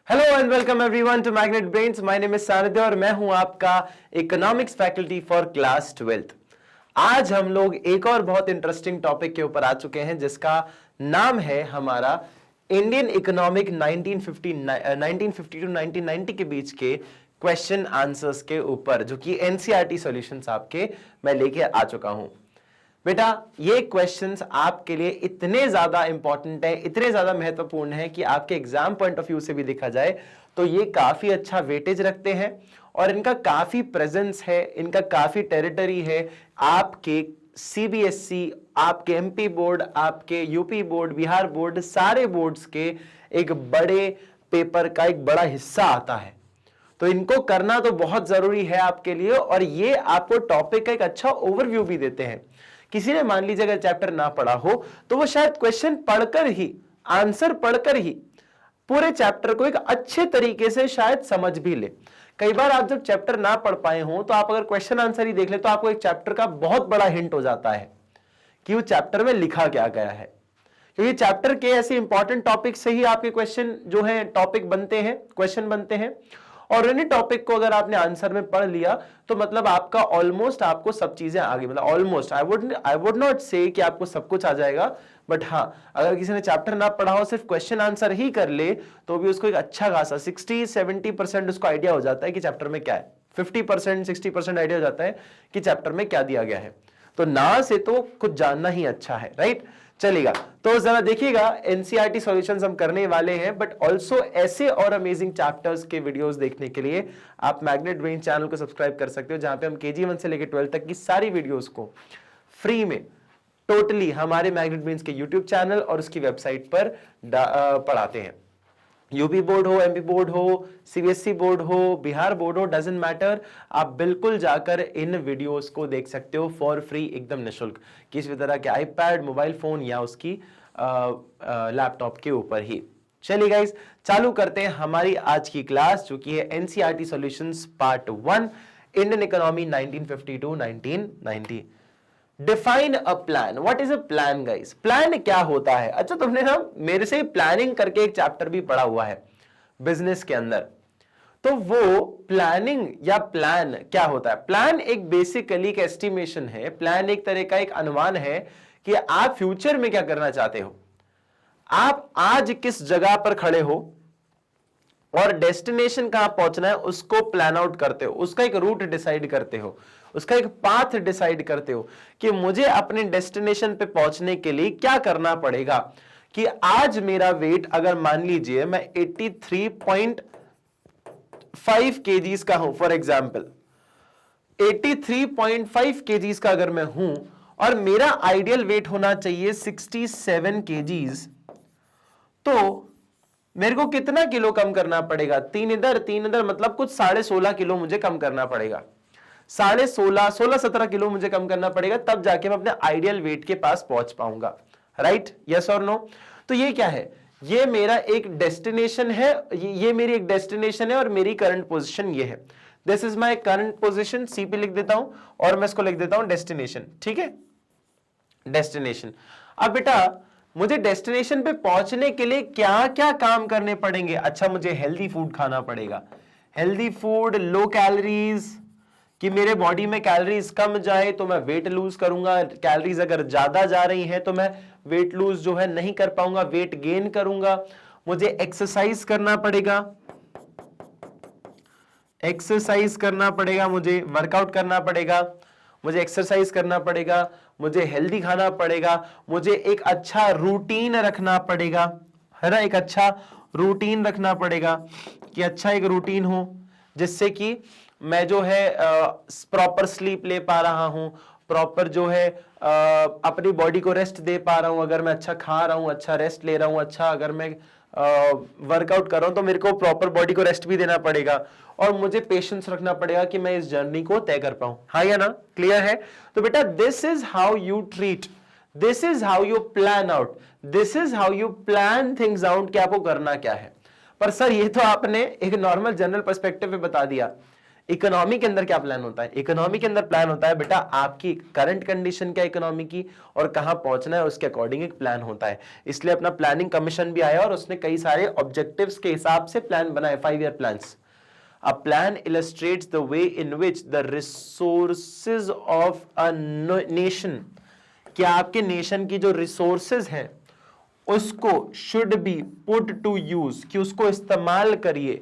Hello and welcome everyone to magnet brains. My name is Sanidhya और मैं हूं आपका economics faculty for class 12th। आज हम लोग एक और बहुत इंटरेस्टिंग टॉपिक के ऊपर आ चुके हैं जिसका नाम है हमारा इंडियन इकोनॉमिक 1950 टू 1990 के बीच के क्वेश्चन आंसर्स के ऊपर, जो कि एनसीईआरटी सॉल्यूशंस आपके मैं लेके आ चुका हूं। बेटा ये क्वेश्चंस आपके लिए इतने ज्यादा इंपॉर्टेंट है, इतने ज्यादा महत्वपूर्ण है कि आपके एग्जाम पॉइंट ऑफ व्यू से भी देखा जाए तो ये काफी अच्छा वेटेज रखते हैं और इनका काफी प्रेजेंस है, इनका काफी टेरिटरी है आपके सीबीएसई, आपके एमपी बोर्ड, आपके यूपी बोर्ड, बिहार बोर्ड, सारे बोर्ड्स के एक बड़े पेपर का एक बड़ा हिस्सा आता है। तो इनको करना तो बहुत जरूरी है आपके लिए और ये आपको टॉपिक का एक अच्छा ओवरव्यू भी देते हैं। किसी ने मान लीजिए अगर चैप्टर ना पढ़ा हो तो वो शायद क्वेश्चन पढ़कर ही, आंसर पढ़कर ही पूरे चैप्टर को एक अच्छे तरीके से शायद समझ भी ले। कई बार आप जब चैप्टर ना पढ़ पाए हो तो आप अगर क्वेश्चन आंसर ही देख ले तो आपको एक चैप्टर का बहुत बड़ा हिंट हो जाता है कि वो चैप्टर में लिखा क्या गया है, क्योंकि चैप्टर के ऐसे इंपॉर्टेंट टॉपिक से ही आपके क्वेश्चन जो है टॉपिक बनते हैं, क्वेश्चन बनते हैं। और इन्हीं टॉपिक को अगर आपने आंसर में पढ़ लिया तो मतलब आपका ऑलमोस्ट आपको सब चीजें आ गई, मतलब ऑलमोस्ट आई वुड नॉट से कि आपको सब कुछ आ जाएगा, बट हाँ अगर किसी ने चैप्टर ना पढ़ा हो, सिर्फ क्वेश्चन आंसर ही कर ले तो भी उसको एक अच्छा खासा 60-70% उसको आइडिया हो जाता है कि चैप्टर में क्या है। 50% 60% आइडिया हो जाता है कि चैप्टर में क्या दिया गया है। तो ना से तो कुछ जानना ही अच्छा है, राइट? चलेगा, तो जरा देखिएगा एनसीईआरटी सॉल्यूशंस हम करने वाले हैं, बट ऑल्सो ऐसे और अमेजिंग चैप्टर्स के वीडियोस देखने के लिए आप मैग्नेट ब्रेन चैनल को सब्सक्राइब कर सकते हो, जहां पे हम केजी 1 से लेकर 12 तक की सारी वीडियोस को फ्री में टोटली हमारे मैग्नेट ब्रेन्स के यूट्यूब चैनल और उसकी वेबसाइट पर पढ़ाते हैं। यूपी बोर्ड हो, एमपी बोर्ड हो, सीबीएसई बोर्ड हो, बिहार बोर्ड हो, डजंट मैटर, आप बिल्कुल जाकर इन वीडियोस को देख सकते हो फॉर फ्री, एकदम निःशुल्क, किसी भी तरह के आईपैड, मोबाइल फोन या उसकी लैपटॉप के ऊपर ही। चलिए गाइस, चालू करते हैं हमारी आज की क्लास, जो कि है NCERT solutions part 1, Indian economy 1950 to 1990। Define a plan. What is a plan guys? Plan क्या होता है? अच्छा, तुमने ना मेरे से प्लानिंग करके एक चैप्टर भी पढ़ा हुआ है बिजनेस के अंदर, तो वो प्लानिंग या प्लान क्या होता है? प्लान एक बेसिकली एक एस्टिमेशन है, प्लान एक तरह का एक अनुमान है कि आप फ्यूचर में क्या करना चाहते हो, आप आज किस जगह पर खड़े हो और डेस्टिनेशन कहां पहुंचना है उसको प्लान आउट करते हो, उसका एक रूट डिसाइड करते हो, उसका एक पाथ डिसाइड करते हो कि मुझे अपने डेस्टिनेशन पे पहुंचने के लिए क्या करना पड़ेगा। कि आज मेरा वेट अगर मान लीजिए मैं 83.5 केजीज का हूं, फॉर एग्जाम्पल 83.5 केजीज का अगर मैं हूं और मेरा आइडियल वेट होना चाहिए 67 केजीज, तो मेरे को कितना किलो कम करना पड़ेगा? 3 इधर 3 इधर, मतलब कुछ 16.5 किलो मुझे कम करना पड़ेगा। 16.5 किलो मुझे कम करना पड़ेगा, तब जाके मैं अपने आइडियल वेट के पास पहुंच पाऊंगा। राइट? यस और नो? तो ये क्या है? ये मेरा एक डेस्टिनेशन है, ये मेरी एक डेस्टिनेशन है और मेरी करंट पोजीशन ये है। This is my current position, सी पे लिख देता हूं और मैं इसको लिख देता हूं डेस्टिनेशन। ठीक है, डेस्टिनेशन। अब बेटा मुझे डेस्टिनेशन पे पहुंचने के लिए क्या क्या काम करने पड़ेंगे? अच्छा, मुझे हेल्दी फूड खाना पड़ेगा, हेल्दी फूड, लो कैलोरीज, कि मेरे बॉडी में कैलोरीज कम जाए तो मैं वेट लूज करूंगा, कैलोरीज अगर ज्यादा जा रही हैं तो मैं वेट लूज जो है नहीं कर पाऊंगा, वेट गेन करूंगा। मुझे एक्सरसाइज करना पड़ेगा, एक्सरसाइज करना पड़ेगा, मुझे वर्कआउट करना पड़ेगा, मुझे एक्सरसाइज करना पड़ेगा, मुझे हेल्दी खाना पड़ेगा, मुझे एक अच्छा रूटीन रखना पड़ेगा, है ना? एक अच्छा रूटीन रखना पड़ेगा कि अच्छा एक रूटीन हो जिससे कि मैं जो है प्रॉपर स्लीप ले पा रहा हूं, प्रॉपर जो है अपनी बॉडी को रेस्ट दे पा रहा हूं। अगर मैं अच्छा खा रहा हूं, अच्छा रेस्ट ले रहा हूं, अच्छा अगर मैं वर्कआउट कर रहा हूं तो मेरे को प्रॉपर बॉडी को रेस्ट भी देना पड़ेगा और मुझे पेशेंस रखना पड़ेगा कि मैं इस जर्नी को तय कर पाऊं। हाँ या ना? क्लियर है? तो बेटा this is how you treat, this is how you plan out, this is how you plan things out कि आपको करना क्या है। पर सर ये तो आपने एक नॉर्मल जनरल पर्सपेक्टिव पे बता दिया, इकोनॉमी के अंदर क्या प्लान होता है? इकोनॉमी के अंदर प्लान होता है बेटा आपकी करंट कंडीशन क्या इकोनॉमी की और कहां पहुंचना है उसके अकॉर्डिंग एक प्लान होता है। इसलिए अपना प्लानिंग कमीशन भी आया और उसने कई सारे ऑब्जेक्टिव्स के हिसाब से प्लान बनाए, 5 year plans. A plan illustrates the way in which the resources of a nation, कि आपके नेशन की जो रिसोर्सेज हैं उसको should be put to use, कि उसको इस्तेमाल करिए,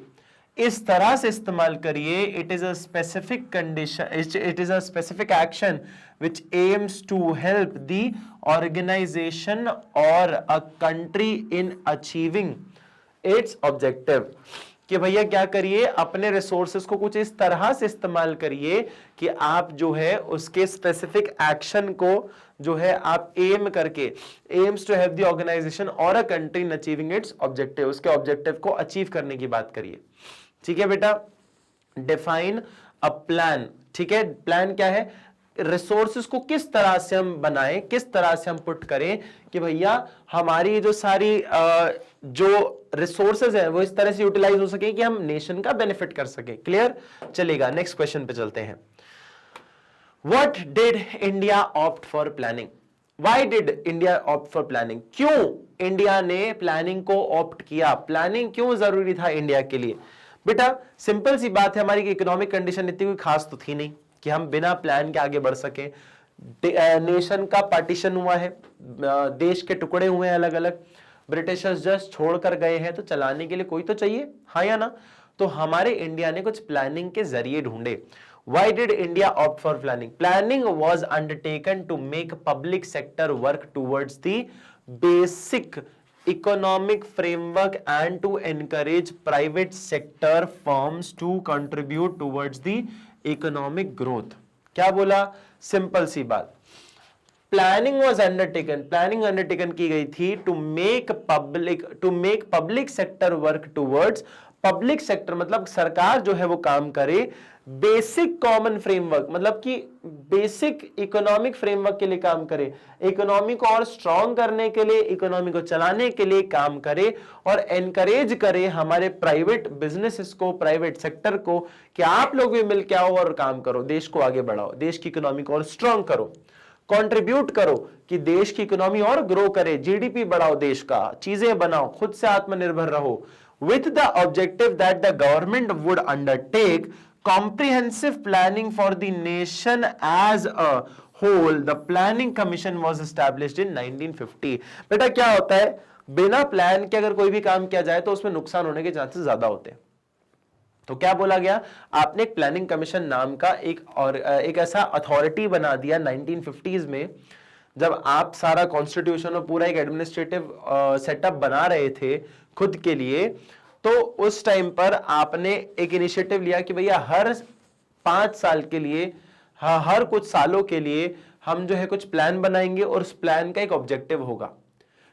इस तरह से इस्तेमाल करिए। It is a specific condition, it is a specific action which aims to help the organisation और a country in achieving its objective. कि भैया क्या करिए, अपने रिसोर्सेस को कुछ इस तरह से इस्तेमाल करिए कि आप जो है उसके स्पेसिफिक एक्शन को जो है आप एम करके, aims to have the organisation और a country in achieving its objective, उसके ऑब्जेक्टिव को अचीव करने की बात करिए। ठीक है बेटा, डिफाइन अ प्लान। ठीक है, प्लान क्या है, रिसोर्सेस को किस तरह से हम बनाएं, किस तरह से हम पुट करें कि भैया हमारी जो सारी जो रिसोर्सेज है वो इस तरह से यूटिलाइज हो सके कि हम नेशन का बेनिफिट कर सके। क्लियर? चलेगा, नेक्स्ट क्वेश्चन पे चलते हैं। What did India opt for planning? Why did India opt for planning? क्यों इंडिया ने प्लानिंग को ऑप्ट किया? प्लानिंग क्यों जरूरी था इंडिया के लिए? बेटा सिंपल सी बात है, हमारी इकोनॉमिक कंडीशन इतनी कोई खास तो थी नहीं कि हम बिना प्लान के आगे बढ़ सके। नेशन का पार्टीशन हुआ है, देश के टुकड़े हुए हैं अलग अलग, ब्रिटिशर्स जस्ट छोड़कर गए हैं, तो चलाने के लिए कोई तो चाहिए, हाँ या ना? तो हमारे इंडिया ने कुछ प्लानिंग के जरिए ढूंढे। Why did India opt for planning? Planning was undertaken to make public sector work towards the basic economic framework and to encourage private sector firms to contribute towards the economic growth. क्या बोला? Simple सी बात, planning was undertaken, planning undertaken की गई थी to make public sector work towards, public sector मतलब सरकार जो है वो काम करे बेसिक कॉमन फ्रेमवर्क, मतलब कि बेसिक इकोनॉमिक फ्रेमवर्क के लिए काम करे, इकोनॉमी को और स्ट्रॉन्ग करने के लिए, इकोनॉमी को चलाने के लिए काम करे और एनकरेज करे हमारे प्राइवेट बिजनेसेस को, प्राइवेट सेक्टर को कि आप लोग भी मिलके आओ और काम करो, देश को आगे बढ़ाओ, देश की इकोनॉमी को और स्ट्रॉन्ग करो, कंट्रीब्यूट करो कि देश की इकोनॉमी और ग्रो करे, जीडीपी बढ़ाओ देश का, चीजें बनाओ, खुद से आत्मनिर्भर रहो, with the objective that the government would undertake comprehensive planning for the nation as a whole. The planning commission was established in 1950. बेटा क्या होता है, बिना प्लान के अगर कोई भी काम किया जाए तो उसमें नुकसान होने के चांसेस ज्यादा होते हैं। तो क्या बोला गया, आपने एक प्लानिंग कमीशन नाम का एक ऐसा अथॉरिटी बना दिया 1950s में, जब आप सारा कॉन्स्टिट्यूशन और पूरा एक एडमिनिस्ट्रेटिव सेटअप बना रहे थे खुद के लिए, तो उस टाइम पर आपने एक इनिशिएटिव लिया कि भैया हर 5 साल के लिए, हर कुछ सालों के लिए हम जो है कुछ प्लान बनाएंगे और उस प्लान का एक ऑब्जेक्टिव होगा,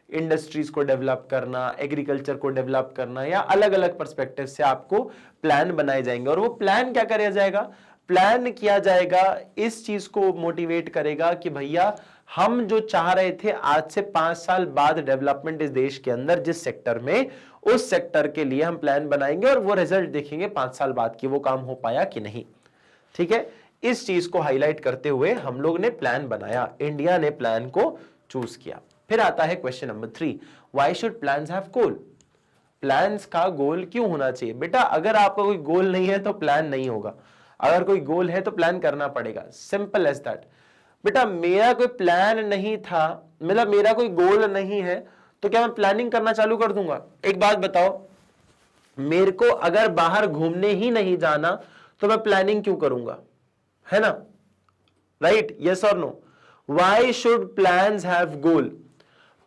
इंडस्ट्रीज को डेवलप करना, एग्रीकल्चर को डेवलप करना, या अलग अलग पर्सपेक्टिव से आपको प्लान बनाए जाएंगे। और वो प्लान क्या किया जाएगा, प्लान किया जाएगा इस चीज को मोटिवेट करेगा कि भैया हम जो चाह रहे थे आज से 5 साल बाद डेवलपमेंट इस देश के अंदर जिस सेक्टर में, उस सेक्टर के लिए हम प्लान बनाएंगे और वो रिजल्ट देखेंगे 5 साल बाद कि वो काम हो पाया कि नहीं। ठीक है, इस चीज को हाईलाइट करते हुए हम लोग ने प्लान बनाया, इंडिया ने प्लान को चूज किया। फिर आता है question number 3, why should plans have goal? Plans का गोल क्यों होना चाहिए? बेटा अगर आपका कोई गोल नहीं है तो प्लान नहीं होगा, अगर कोई गोल है तो प्लान करना पड़ेगा, सिंपल एज दैट। बेटा मेरा कोई प्लान नहीं था, मतलब मेरा कोई गोल नहीं है, तो क्या मैं प्लानिंग करना चालू कर दूंगा? एक बात बताओ, मेरे को अगर बाहर घूमने ही नहीं जाना तो मैं प्लानिंग क्यों करूंगा? है ना, राइट? यस और no? Why should plans have goal?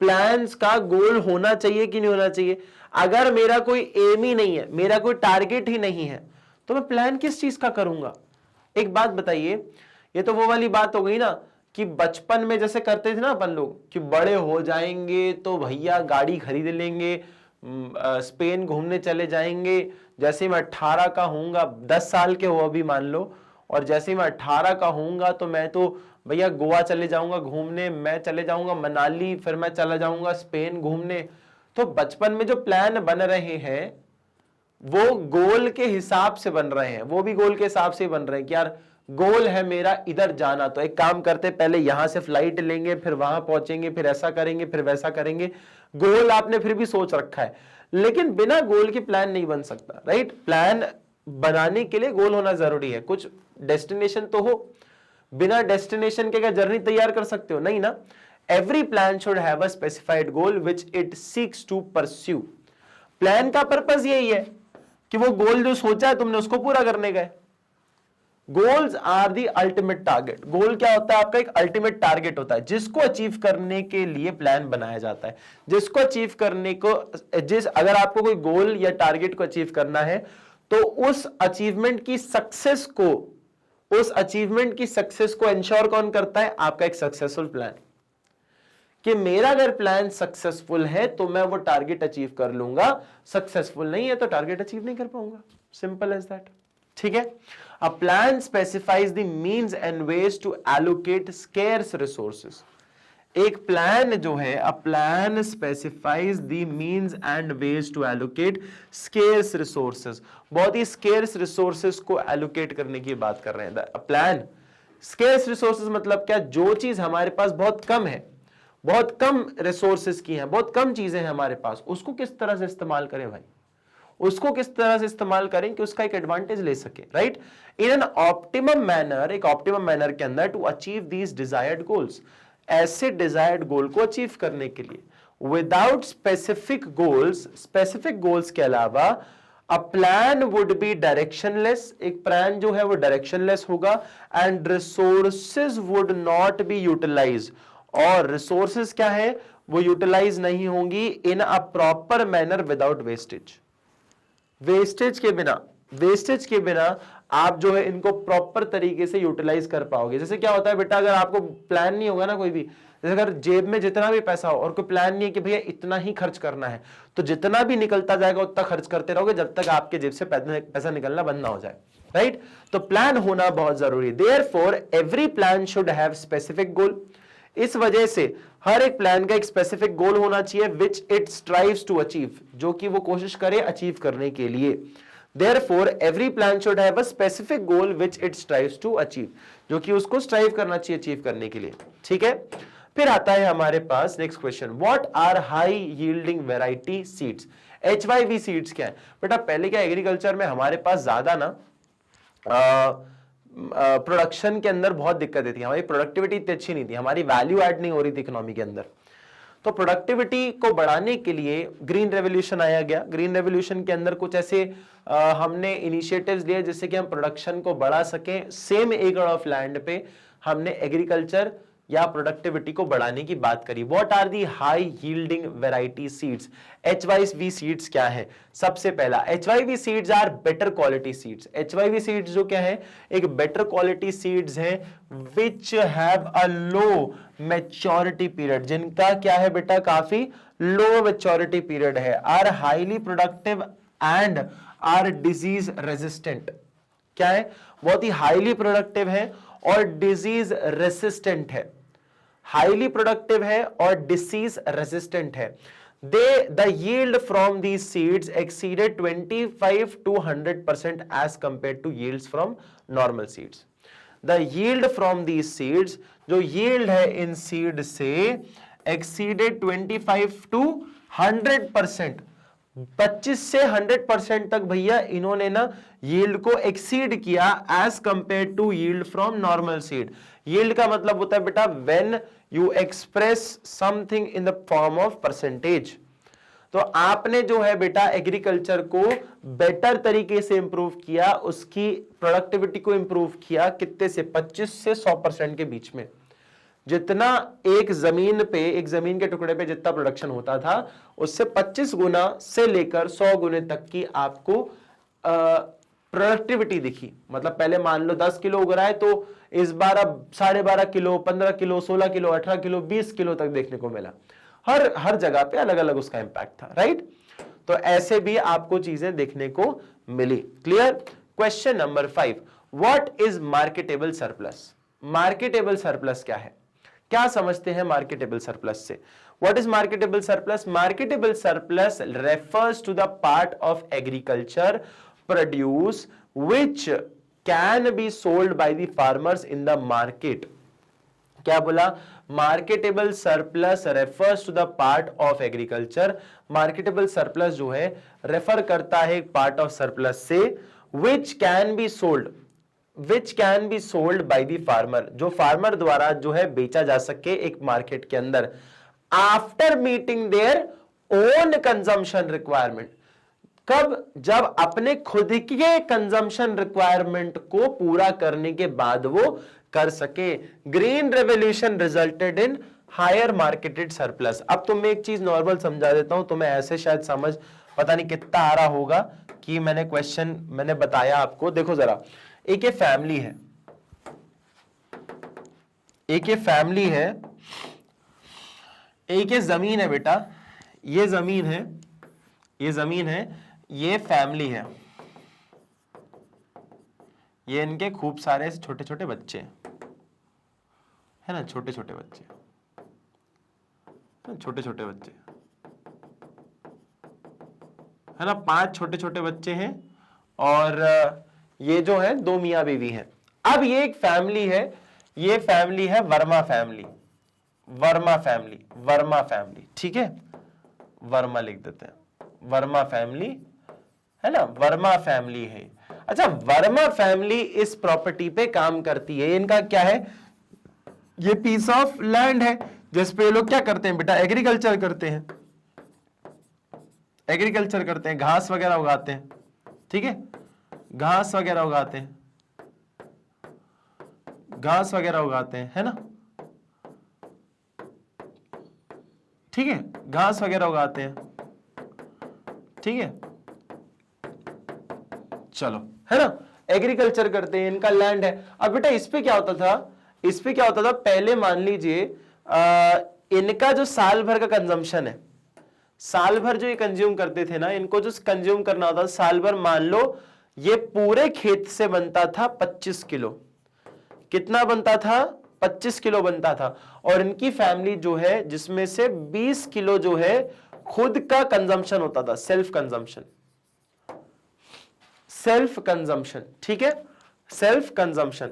Plans का गोल होना चाहिए कि नहीं होना चाहिए? अगर मेरा कोई एम ही नहीं है, मेरा कोई टारगेट ही नहीं है, तो मैं प्लान किस चीज का करूंगा? एक बात बताइए, ये तो वो वाली बात हो गई ना कि बचपन में जैसे करते थे ना अपन लोग कि बड़े हो जाएंगे तो भैया गाड़ी खरीद लेंगे, स्पेन घूमने चले जाएंगे, जैसे ही मैं 18 का होऊंगा, 10 साल के हो अभी मान लो, और जैसे ही मैं 18 का होऊंगा तो मैं तो भैया गोवा चले जाऊंगा घूमने, मैं चले जाऊंगा मनाली, फिर मैं चला जाऊंगा स्पेन घूमने। तो बचपन में जो प्लान बन रहे हैं वो गोल के हिसाब से बन रहे हैं, वो भी गोल के हिसाब से बन रहे हैं कि यार गोल है मेरा इधर जाना, तो एक काम करते पहले यहां से फ्लाइट लेंगे, फिर वहां पहुंचेंगे, फिर ऐसा करेंगे, फिर वैसा करेंगे। गोल आपने फिर भी सोच रखा है, लेकिन बिना गोल के प्लान नहीं बन सकता, राइट। प्लान बनाने के लिए गोल होना जरूरी है, कुछ डेस्टिनेशन तो हो। बिना डेस्टिनेशन के क्या जर्नी तैयार कर सकते हो? नहीं ना। Every plan should have a specified goal which it seeks to pursue. Plan का पर्पस यही है कि वो गोल जो सोचा है तुमने उसको पूरा करने का है। Goals are the ultimate target. Goal क्या होता है? आपका एक अल्टीमेट टारगेट होता है जिसको अचीव करने के लिए प्लान बनाया जाता है। जिसको अचीव करने को अगर आपको कोई गोल या टारगेट को अचीव करना है तो उस अचीवमेंट की सक्सेस को इंश्योर कौन करता है? आपका एक सक्सेसफुल प्लान। कि मेरा अगर प्लान सक्सेसफुल है तो मैं वो टारगेट अचीव कर लूंगा, सक्सेसफुल नहीं है तो टारगेट अचीव नहीं कर पाऊंगा। Simple as that. ठीक है। A plan specifies the means and ways to allocate scarce resources. एक प्लान जो है, a plan specifies the means and ways to allocate scarce resources. बहुत ही स्केर्स रिसोर्सेस को एलोकेट करने की बात कर रहे हैं। प्लान स्केर्स रिसोर्सेस मतलब क्या? जो चीज हमारे पास बहुत कम है, बहुत कम रिसोर्सेस की हैं, बहुत कम चीजें हैं हमारे पास, उसको किस तरह से इस्तेमाल करें भाई? उसको किस तरह से इस्तेमाल करें कि उसका एक एडवांटेज ले सके, right. In an optimum manner, एक ऑप्टिमम मैनर के अंदर to achieve these desired goals. ऐसे डिजायर्ड गोल को अचीव करने के लिए विदाउट स्पेसिफिक गोल्स के अलावा a plan would be directionless. एक प्लान जो है वो डायरेक्शनलेस होगा and resources would not be utilise. और रिसोर्सेज क्या है? वो यूटिलाइज नहीं होंगी in a proper manner without wastage. Wastage के बिना आप जो है इनको प्रॉपर तरीके से यूटिलाइज कर पाओगे। जैसे क्या होता है बेटा, अगर आपको प्लान नहीं होगा ना कोई भी, जैसे अगर जेब में जितना भी पैसा हो और कोई प्लान नहीं है कि भैया इतना ही खर्च करना है, तो जितना भी निकलता जाएगा उतना खर्च करते रहोगे जब तक आपके जेब से पैसा निकलना बंद ना हो जाए, राइट। तो प्लान होना बहुत जरूरी है। Therefore every plan should have specific goal. इस वजह से हर एक प्लान का एक स्पेसिफिक गोल होना चाहिए which it strives to achieve, जो कि वो कोशिश करे अचीव करने के लिए। Therefore, every plan should have a specific goal which it strives to achieve, जो कि उसको स्ट्राइव करना चाहिए अचीव करने के लिए। ठीक है। फिर आता है हमारे पास next question, what are high yielding variety seeds? HYV seeds क्या है बेटा? पहले क्या एग्रीकल्चर में हमारे पास ज्यादा ना प्रोडक्शन के अंदर बहुत दिक्कतें थी, हमारी प्रोडक्टिविटी इतनी अच्छी नहीं थी, हमारी वैल्यू ऐड नहीं हो रही थी इकोनॉमी के अंदर। तो प्रोडक्टिविटी को बढ़ाने के लिए ग्रीन रेवोल्यूशन आया गया। ग्रीन रेवोल्यूशन के अंदर कुछ ऐसे हमने इनिशिएटिव्स लिए जिससे कि हम प्रोडक्शन को बढ़ा सकें। सेम एकड़ ऑफ लैंड पे हमने एग्रीकल्चर या प्रोडक्टिविटी को बढ़ाने की बात करी। What are the high yielding variety seeds? HYV seeds क्या है? सबसे पहला HYV seeds are better quality seeds. HYV seeds जो क्या है? एक बेटर क्वालिटी सीड्स हैं which have a low maturity period, जिनका क्या है बेटा? काफी लो मैच्योरिटी पीरियड है। Are highly productive and are disease resistant. क्या है? बहुत ही हाईली प्रोडक्टिव है और डिजीज रेसिस्टेंट है। हाईली प्रोडक्टिव है और डिसीज रेसिस्टेंट है। The yield from these seeds exceeded 25 to 100% as compared to yields from normal seeds. The yield from these seeds, जो yield है इन seed से exceeded 25 to 100%, 25 से 100% तक भैया इन्होंने ना यील्ड को एक्सीड किया as compare to yield from normal seed. Yield का मतलब होता है बेटा when you express something in the form of percentage. तो आपने जो है बेटा एग्रीकल्चर को बेटर तरीके से इंप्रूव किया, उसकी प्रोडक्टिविटी को इंप्रूव किया कितने से? 25 से 100% के बीच में। जितना एक जमीन के टुकड़े पे जितना प्रोडक्शन होता था उससे 25 गुना से लेकर 100 गुने तक की आपको प्रोडक्टिविटी दिखी। मतलब पहले मान लो 10 किलो उग रहा है तो इस बार अब 12.5 kilo, 15 kilo, 16 kilo, 18 kilo, 20 kilo तक देखने को मिला। हर जगह पे अलग अलग उसका इंपैक्ट था, राइट। तो ऐसे भी आपको चीजें देखने को मिली। Clear? Question number 5, what is marketable surplus? Marketable surplus क्या है? क्या समझते हैं मार्केटेबल सरप्लस से? What is marketable surplus? Marketable surplus refers to the part of agriculture produce which can be sold by the farmers in the market. क्या बोला? Marketable surplus refers to the part of agriculture. Marketable surplus जो है refer करता है एक part of surplus से which can be sold by the farmer, जो farmer द्वारा जो है बेचा जा सके एक मार्केट के अंदर, after meeting their own consumption requirement. कब? जब अपने खुद के कंजम्पशन रिक्वायरमेंट को पूरा करने के बाद वो कर सके. Green revolution resulted in higher marketed surplus. अब तो मैं एक चीज नॉर्मल समझा देता हूं, तो मैं ऐसे शायद समझ पता नहीं कितना आ रहा होगा कि मैंने क्वेश्चन मैंने बताया आपको. देखो जरा, एक ये फैमिली है, एक ये फैमिली है, एक ये जमीन है बेटा, ये जमीन है, ये जमीन है, ये फैमिली है, ये इनके खूब सारे छोटे छोटे बच्चे है ना, छोटे छोटे बच्चे, छोटे छोटे बच्चे है ना, 5 छोटे छोटे बच्चे हैं और ये जो है 2 मियां बीवी हैं. अब ये एक फैमिली है, ये फैमिली है Verma family, Verma family, Verma family, ठीक है, वर्मा लिख देते हैं, वर्मा फैमिली है ना, वर्मा फैमिली है. अच्छा, वर्मा फैमिली इस प्रॉपर्टी पे काम करती है. इनका क्या है? ये पीस ऑफ लैंड है जिसपे ये लोग क्या करते हैं बेटा? एग्रीकल्चर करते हैं, एग्रीकल्चर करते हैं, घास वगैरह उगाते हैं, ठीक है, घास वगैरह उगाते हैं, घास वगैरह उगाते हैं, है ना, ठीक है, घास वगैरह उगाते हैं, ठीक है, चलो, है ना, एग्रीकल्चर करते हैं, इनका लैंड है. अब बेटा इस पे क्या होता था? इस पे क्या होता था? पहले मान लीजिए इनका जो साल भर का कंजम्पशन है, साल भर जो ये कंज्यूम करते थे ना, इनको जो कंज्यूम करना होता था साल भर, मान लो ये पूरे खेत से बनता था 25 किलो. कितना बनता था? 25 किलो बनता था. और इनकी फैमिली जो है जिसमें से 20 किलो जो है खुद का कंजम्पशन होता था, सेल्फ कंजम्पशन, सेल्फ कंजम्पशन, ठीक है, सेल्फ कंजम्पशन,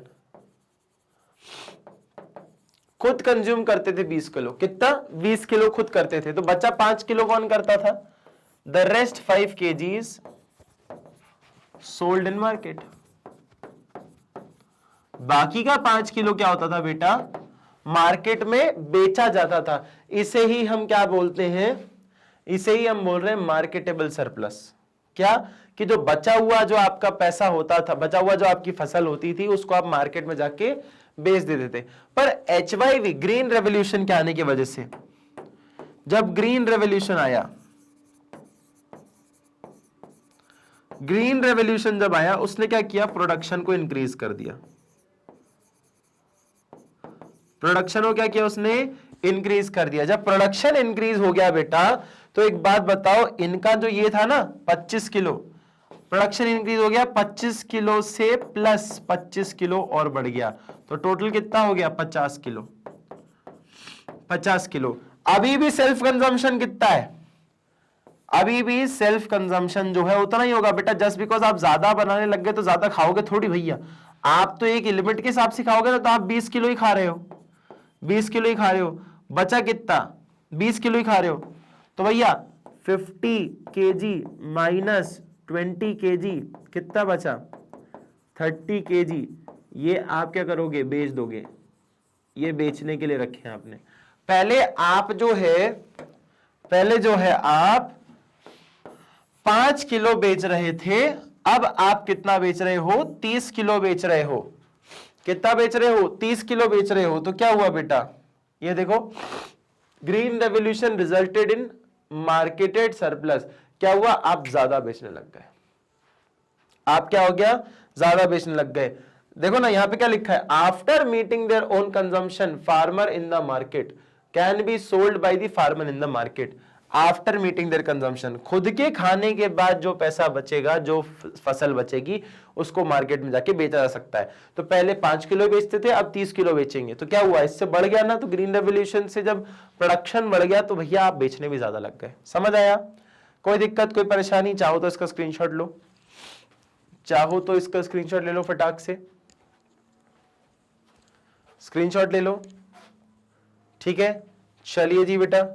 खुद कंज्यूम करते थे 20 किलो. कितना? 20 किलो खुद करते थे. तो बच्चा 5 किलो कौन करता था? The rest 5 kgs sold in market. बाकी का 5 किलो क्या होता था बेटा? मार्केट में बेचा जाता था. इसे ही हम क्या बोलते हैं? इसे ही हम बोल रहे हैं मार्केटेबल सरप्लस. क्या? कि जो बचा हुआ जो आपका पैसा होता था, बचा हुआ जो आपकी फसल होती थी, उसको आप मार्केट में जाके बेच देते थे. पर HYV ग्रीन रेवोल्यूशन के आने की वजह से, जब ग्रीन रेवोल्यूशन आया, ग्रीन रेवोल्यूशन जब आया, उसने क्या किया? प्रोडक्शन को इंक्रीज कर दिया. प्रोडक्शन को क्या किया? उसने इंक्रीज कर दिया. जब प्रोडक्शन इंक्रीज हो गया बेटा, तो एक बात बताओ, इनका जो ये था ना 25 किलो, प्रोडक्शन इंक्रीज हो गया 25 किलो से प्लस 25 किलो और बढ़ गया, तो टोटल कितना हो गया? 50 किलो. 50 किलो. अभी भी सेल्फ कंजम्पशन कितना है? अभी भी सेल्फ कंजम्पशन जो है उतना ही होगा बेटा. जस्ट बिकॉज आप ज्यादा बनाने लग गए तो ज्यादा खाओगे थोड़ी भैया. आप तो एक लिमिट के हिसाब से खाओगे ना, तो आप 20 किलो ही खा रहे हो, 20 किलो ही खा रहे हो. बचा कितना? 20 किलो ही खा रहे हो. तो भैया 50 kg माइनस 20 kg कितना बचा? 30 kg. ये आप क्या करोगे? बेच दोगे. ये बेचने के लिए रखे हैं आपने. पहले आप जो है आप 5 किलो बेच रहे थे, अब आप कितना बेच रहे हो? 30 किलो बेच रहे हो. कितना बेच रहे हो? 30 किलो बेच रहे हो. तो क्या हुआ बेटा? ये देखो, ग्रीन रेवोल्यूशन रिजल्टेड इन मार्केटेड सरप्लस. क्या हुआ? आप ज्यादा बेचने लग गए. आप क्या हो गया? ज्यादा बेचने लग गए. देखो ना यहां पे क्या लिखा है? After meeting their own consumption farmer in the market can be sold by the farmer in the market. After meeting their consumption, खुद के खाने के बाद जो पैसा बचेगा, जो फसल बचेगी, उसको मार्केट में जाके बेचा जा सकता है। तो पहले 5 किलो बेचते थे, अब 30 किलो बेचेंगे, तो क्या हुआ, इससे बढ़ गया ना। तो ग्रीन रेवोल्यूशन से जब प्रोडक्शन बढ़ गया तो भैया आप बेचने भी ज्यादा लग गए। समझ आया? कोई दिक्कत, कोई परेशानी? चाहो तो इसका स्क्रीनशॉट लो, चाहो तो इसका स्क्रीनशॉट ले लो, फटाक से स्क्रीनशॉट ले लो। ठीक है, चलिए जी बेटा,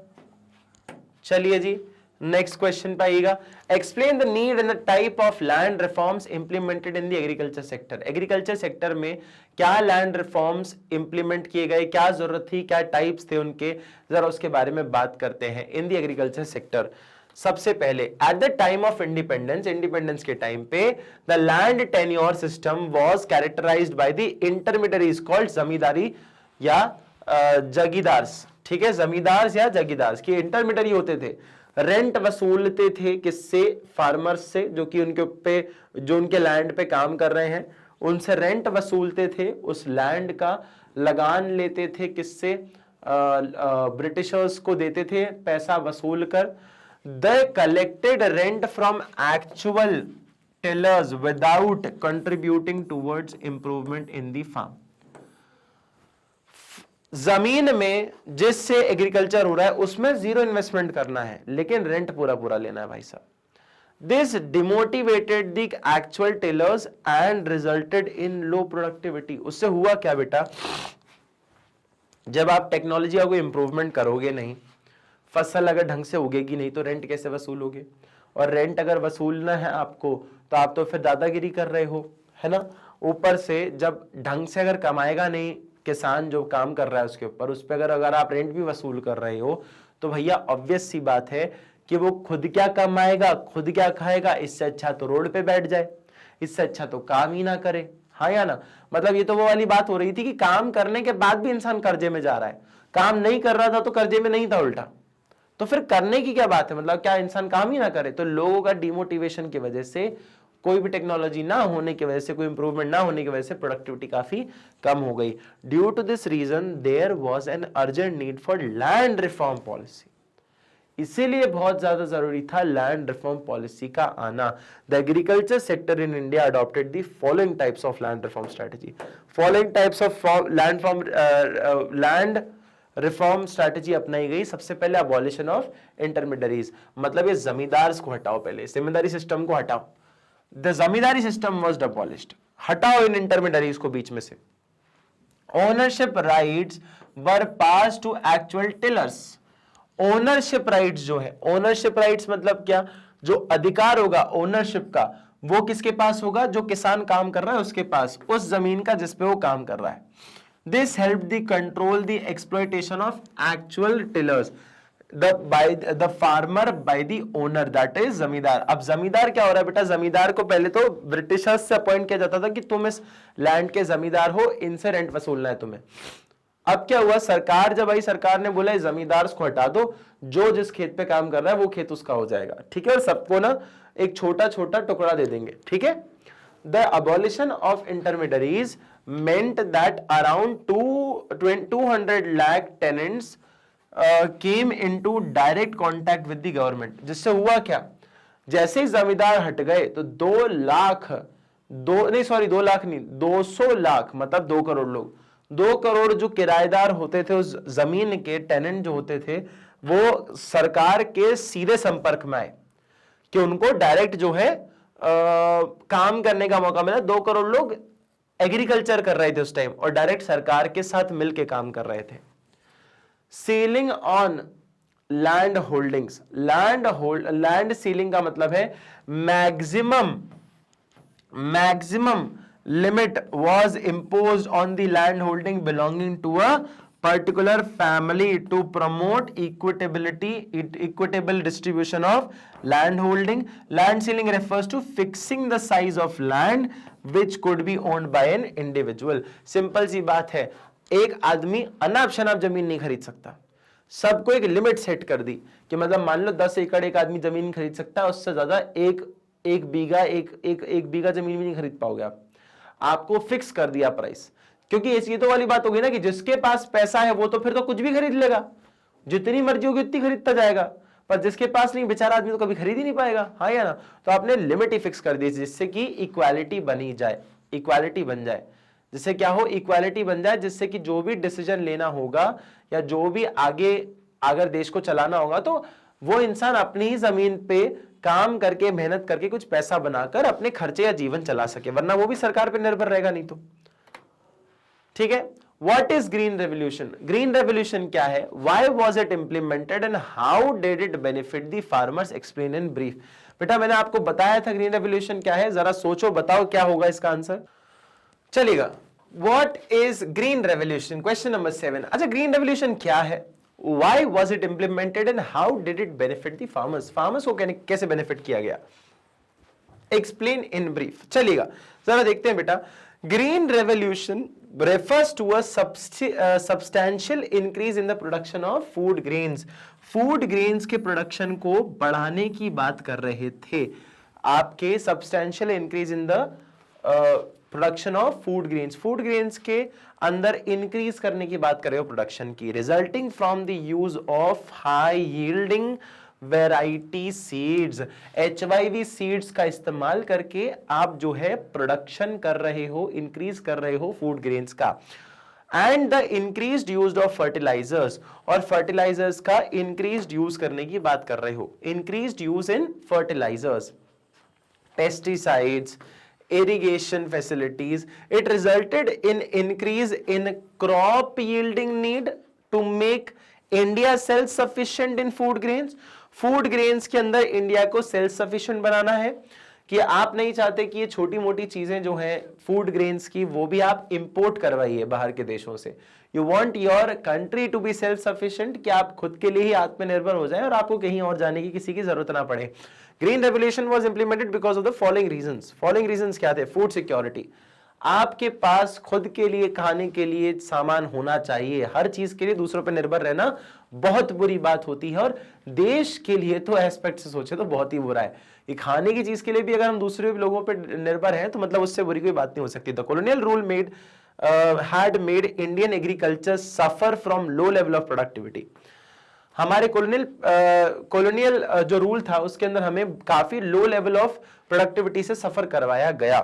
चलिए जी नेक्स्ट क्वेश्चन पे आइएगा। Explain the need and the type of land reforms implemented in the agriculture sector. Agriculture sector में क्या लैंड रिफॉर्म्स इंप्लीमेंट किए गए, क्या जरूरत थी, क्या टाइप्स थे उनके, जरा उसके बारे में बात करते हैं। इन द एग्रीकल्चर सेक्टर, सबसे पहले at the time of independence, independence के टाइम पे the land tenure system was characterised by the intermediaries called zamindari या जगीदार्स। ठीक है, जमींदार या जगीदार के इंटरमीडियरी होते थे, रेंट वसूलते थे किससे, फार्मर्स से, जो कि उनके पे, जो उनके लैंड पे काम कर रहे हैं, उनसे रेंट वसूलते थे, उस लैंड का लगान लेते थे किससे, ब्रिटिशर्स को देते थे पैसा वसूल कर। The collected rent from actual tillers without contributing towards improvement in the farm. जमीन में जिससे एग्रीकल्चर हो रहा है उसमें जीरो इन्वेस्टमेंट करना है, लेकिन रेंट पूरा पूरा लेना है भाई साहब। This demotivated the actual tillers and resulted in low productivity. उससे हुआ क्या बेटा, जब आप टेक्नोलॉजी का कोई इंप्रूवमेंट करोगे नहीं, फसल अगर ढंग से उगेगी नहीं, तो रेंट कैसे वसूलोगे, और रेंट अगर वसूलना है आपको तो आप तो फिर दादागिरी कर रहे हो, है ना। ऊपर से जब ढंग से अगर कमाएगा नहीं किसान जो काम कर रहा है उसके ऊपर, उस पर अगर आप रेंट भी वसूल कर रहे हो, तो भैया ऑब्वियस सी बात है कि वो खुद क्या कमाएगा, खुद क्या खाएगा। इससे अच्छा तो रोड पे बैठ जाए, इससे अच्छा तो काम ही ना करे। हाँ या ना, मतलब ये तो वो वाली बात हो रही थी कि काम करने के बाद भी इंसान कर्जे में जा रहा है, काम नहीं कर रहा था तो कर्जे में नहीं था उल्टा, तो फिर करने की क्या बात है, मतलब क्या इंसान काम ही ना करे। तो लोगों का डिमोटिवेशन की वजह से, कोई भी टेक्नोलॉजी ना होने की वजह से, कोई इंप्रूवमेंट ना होने की वजह से प्रोडक्टिविटी काफी कम हो गई। Due to this reason there was an urgent need for land reform policy. इसीलिए बहुत ज्यादा जरूरी था लैंड रिफॉर्म पॉलिसी का आना। The agriculture sector in India adopted the following types of land reform strategy. Following types of land reform strategy अपनाई गई। सबसे पहले अबॉलिशन ऑफ इंटरमीडियरीज, मतलब ये जमींदार को हटाओ, पहले जमींदारी सिस्टम को हटाओ। The zamindari system was abolished, हटाओ इन इंटरमीडियरीज को बीच में से। Ownership rights were pass to actual tillers. Ownership rights जो है, ओनरशिप राइट्स मतलब क्या, जो अधिकार होगा ओनरशिप का वो किसके पास होगा, जो किसान काम कर रहा है उसके पास, उस जमीन का जिसपे वो काम कर रहा है। This helped the control the exploitation of actual tillers, the farmer by the owner, that is जमींदार। अब जमींदार क्या हो रहा है बेटा, जमींदार को पहले तो ब्रिटिशर्स से अपॉइंट किया जाता था कि तुम इस लैंड के जमींदार हो, इनसे रेंट वसूलना है तुम्हें। अब क्या हुआ, सरकार जब आई, सरकार ने बोला जमींदार को हटा दो, जो जिस खेत पे काम कर रहा है वो खेत उसका हो जाएगा, ठीक है, और सबको ना एक छोटा छोटा टुकड़ा दे देंगे, ठीक है। The abolition of intermediaries meant that around 200 lakh tenants came into direct contact with the government। जिससे हुआ क्या, जैसे ही जमींदार हट गए तो 2 लाख नहीं 200 लाख, मतलब 2 करोड़ लोग, 2 करोड़ जो किराएदार होते थे उस जमीन के, टेनेंट जो होते थे, वो सरकार के सीधे संपर्क में आए कि उनको डायरेक्ट जो है काम करने का मौका मिला। 2 करोड़ लोग एग्रीकल्चर कर रहे थे उस टाइम और डायरेक्ट सरकार के साथ मिलकर काम कर रहे थे। Ceiling on land holdings, land ceiling का मतलब है maximum limit was imposed on the land holding belonging to a particular family to promote equitable distribution of land holding. Land ceiling refers to fixing the size of land which could be owned by an individual. Simple सी बात है, एक आदमी अनाप शनाप जमीन नहीं खरीद सकता, सबको एक लिमिट सेट कर दी कि मतलब मान लो 10 एकड़ एक आदमी जमीन खरीद सकता है, उससे ज्यादा एक बीघा जमीन भी नहीं खरीद पाओगे आप। आपको फिक्स कर दिया प्राइस, क्योंकि ये तो वाली बात होगी ना कि जिसके पास पैसा है वो तो फिर तो कुछ भी खरीद लेगा, जितनी मर्जी होगी उतनी खरीदता जाएगा। पर जिसके पास नहीं बेचारा आदमी तो कभी खरीद ही नहीं पाएगा, हाँ या ना। तो आपने लिमिट ही फिक्स कर दी जिससे कि इक्वालिटी बनी जाए, इक्वालिटी बन जाए, जिससे क्या हो, इक्वालिटी बन जाए, जिससे कि जो भी डिसीजन लेना होगा या जो भी आगे अगर देश को चलाना होगा तो वो इंसान अपनी ही जमीन पे काम करके मेहनत करके कुछ पैसा बनाकर अपने खर्चे या जीवन चला सके, वरना वो भी सरकार पे निर्भर रहेगा नहीं तो। ठीक है, what is green revolution? Green revolution क्या है, why was it implemented and how did it benefit the farmers, explain in brief. बेटा मैंने आपको बताया था ग्रीन रेवोल्यूशन क्या है, जरा सोचो बताओ क्या होगा इसका आंसर। चलिएगा, what is green revolution, question number 7। अच्छा ग्रीन रेवोल्यूशन क्या है, why was it implemented and how did it benefit the farmers, farmers को कैसे बेनिफिट किया गया, एक्सप्लेन इन ब्रीफ। चलिएगा जरा देखते हैं बेटा। Green revolution refers to a substantial increase in the production of food grains, food grains के प्रोडक्शन को बढ़ाने की बात कर रहे थे आपके, substantial increase in the production of food grains, food grains के अंदर इंक्रीज करने की बात कर रहे हो प्रोडक्शन की, resulting from the use of high yielding variety seeds, HYV seeds का इस्तेमाल करके आप जो है प्रोडक्शन कर रहे हो, इंक्रीज कर रहे हो फूड ग्रेन्स का, and the increased use of fertilisers, और फर्टिलाइजर्स का इंक्रीज्ड यूज करने की बात कर रहे हो, increased use in fertilisers, pesticides, irrigation facilities. It resulted in increase in crop yielding need to make India self sufficient in food grains. Food grains के अंदर इंडिया को self sufficient बनाना है कि आप नहीं चाहते कि ये छोटी मोटी चीजें जो हैं फूड ग्रेन्स की वो भी आप इंपोर्ट करवाइए बाहर के देशों से। You want your country to be self sufficient, कि आप खुद के लिए ही आत्मनिर्भर हो जाएं और आपको कहीं और जाने की किसी की जरूरत ना पड़े। Green revolution was implemented because of the following reasons. Following reasons क्या थे? फूड सिक्योरिटी, आपके पास खुद के लिए खाने के लिए सामान होना चाहिए, हर चीज के लिए दूसरों पर निर्भर रहना बहुत बुरी बात होती है, और देश के लिए तो एस्पेक्ट से सोचे तो बहुत ही बुरा है कि खाने की चीज के लिए भी अगर हम दूसरे लोगों पर निर्भर हैं तो मतलब उससे बुरी कोई बात नहीं हो सकती। The colonial rule made had made Indian agriculture suffer from low level of productivity। हमारे कॉलोनियल जो रूल था उसके अंदर हमें काफी लो लेवल ऑफ प्रोडक्टिविटी से सफर करवाया गया,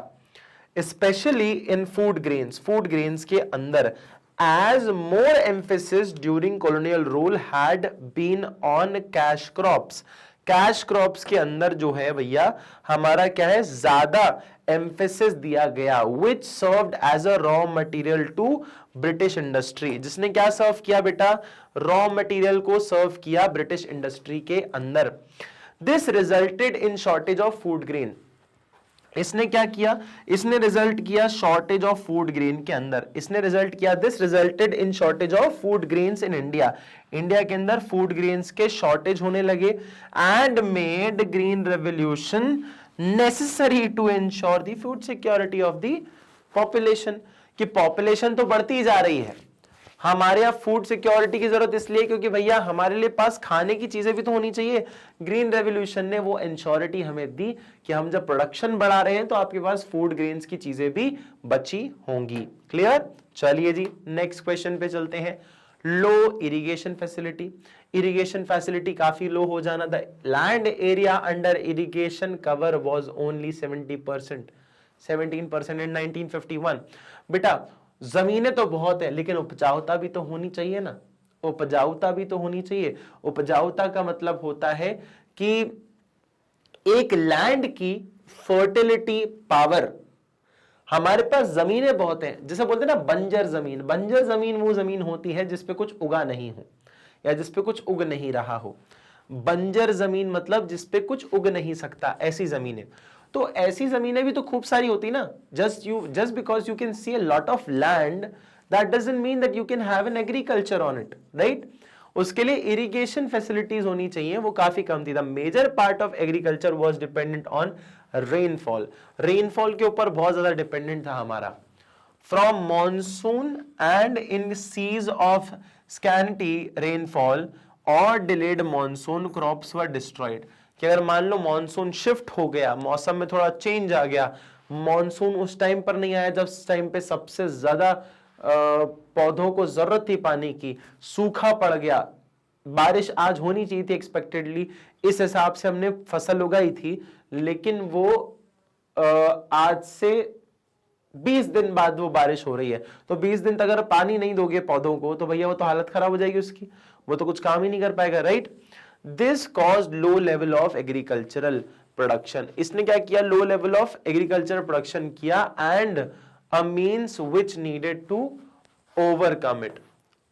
specially in food grains, food grains के अंदर, as more emphasis during colonial rule had been on cash crops। Cash crops के अंदर जो है भैया हमारा क्या है, ज्यादा एम्फेसिस दिया गया, which served as a raw material to British industry, जिसने क्या सर्व किया बेटा, रॉ मटेरियल को सर्व किया ब्रिटिश इंडस्ट्री के अंदर। This resulted in shortage of food grain, इसने क्या किया, इसने रिजल्ट किया शॉर्टेज ऑफ फूड ग्रेन के अंदर, इसने रिजल्ट किया, this resulted in shortage of food grains in India, India के अंदर फूड ग्रेन्स के शॉर्टेज होने लगे, and made green revolution necessary to ensure the food security of the population, कि पॉपुलेशन तो बढ़ती जा रही है, हमारे यहाँ फूड सिक्योरिटी की जरूरत इसलिए क्योंकि भैया हमारे लिए पास खाने की चीजें भी तो होनी चाहिए। ग्रीन रेवोल्यूशन ने वो इंश्योरिटी हमें दी कि हम जब प्रोडक्शन बढ़ा रहे हैं तो आपके पास फूड ग्रेन्स की चीजें भी बची होंगी। क्लियर? चलिए जी नेक्स्ट क्वेश्चन पे चलते हैं। लो इरिगेशन फैसिलिटी, इरिगेशन फैसिलिटी काफी लो हो जाना था, land area under irrigation cover was only 17% इन 1951। बेटा जमीनें तो बहुत है लेकिन उपजाऊता भी तो होनी चाहिए ना, उपजाऊता भी तो होनी चाहिए। उपजाऊता का मतलब होता है कि एक लैंड की फर्टिलिटी पावर, हमारे पास जमीनें बहुत हैं, जैसे बोलते हैं ना बंजर जमीन, बंजर जमीन वो जमीन होती है जिसपे कुछ उगा नहीं हो या जिसपे कुछ उग नहीं रहा हो, बंजर जमीन मतलब जिसपे कुछ उग नहीं सकता, ऐसी जमीनें। तो ऐसी जमीनें भी तो खूब सारी होती ना, just because you can see a lot of land that doesn't mean that you can have an agriculture on it, right? उसके लिए इरिगेशन फैसिलिटीज होनी चाहिए, वो काफी कम थी। The major part of agriculture was dependent on rainfall, rainfall के ऊपर बहुत ज्यादा डिपेंडेंट था हमारा। From monsoon and in cases of scanty rainfall और delayed monsoon crops were destroyed, कि अगर मान लो मॉनसून शिफ्ट हो गया, मौसम में थोड़ा चेंज आ गया, मॉनसून उस टाइम पर नहीं आया जब टाइम पे सबसे ज्यादा पौधों को जरूरत थी पानी की, सूखा पड़ गया, बारिश आज होनी चाहिए थी एक्सपेक्टेडली, इस हिसाब से हमने फसल उगाई थी, लेकिन वो आज से 20 दिन बाद वो बारिश हो रही है, तो 20 दिन तक अगर पानी नहीं दोगे पौधों को तो भैया वो तो हालत खराब हो जाएगी उसकी, वो तो कुछ काम ही नहीं कर पाएगा, right. This caused low level of agricultural production, इसने क्या किया, low level of agricultural production किया, and a means which needed to overcome it,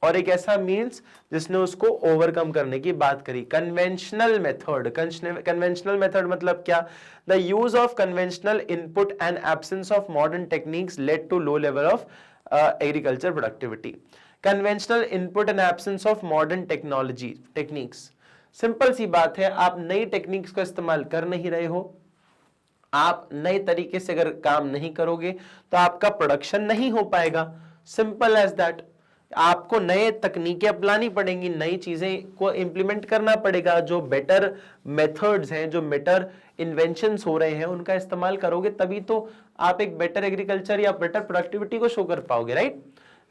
और एक ऐसा मीन्स जिसने उसको ओवरकम करने की बात करी। कन्वेंशनल मेथड, कन्वेंशनल मेथड मतलब क्या, the use of conventional input and absence of modern techniques led to low level of agriculture productivity. Conventional input and absence of modern technology techniques, simple सी बात है, आप नई टेक्निक्स का इस्तेमाल कर नहीं रहे हो, आप नए तरीके से अगर काम नहीं करोगे तो आपका प्रोडक्शन नहीं हो पाएगा, सिंपल एज दैट। आपको नए तकनीकें अपनानी पड़ेंगी, नई चीजें को इंप्लीमेंट करना पड़ेगा, जो बेटर मेथड्स हैं, जो बेटर इन्वेंशंस हो रहे हैं उनका इस्तेमाल करोगे, तभी तो आप एक बेटर एग्रीकल्चर या बेटर प्रोडक्टिविटी को शो कर पाओगे, right.